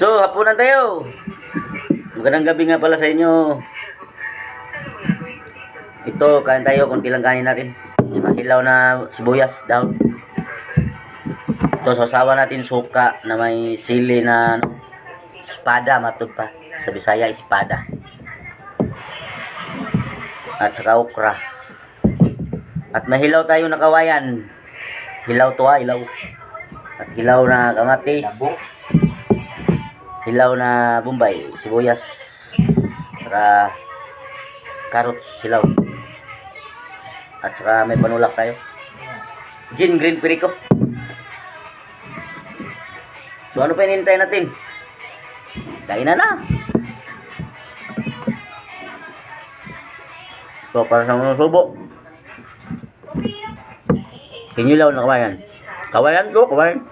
So, hapunan tayo. Magandang gabi nga pala sa inyo. Ito, kain tayo. Kunti lang kanin natin. Hilaw na sibuyas, daw. Ito, sasawa natin suka na may sili na espada, matod pa. Sa Bisaya, espada. At saka okra. At mahilaw tayo na kawayan. Hilaw to hilaw. At hilaw na kamatis. Hilaw na bombay, sibuyas, saka carrots, hilaw. At saka may panulak tayo. Gin, green perico. So ano pa hinihintay natin? Kain na. So para sa mga subo. Kinilaw na kawayan. Kawayan ko, kawayan.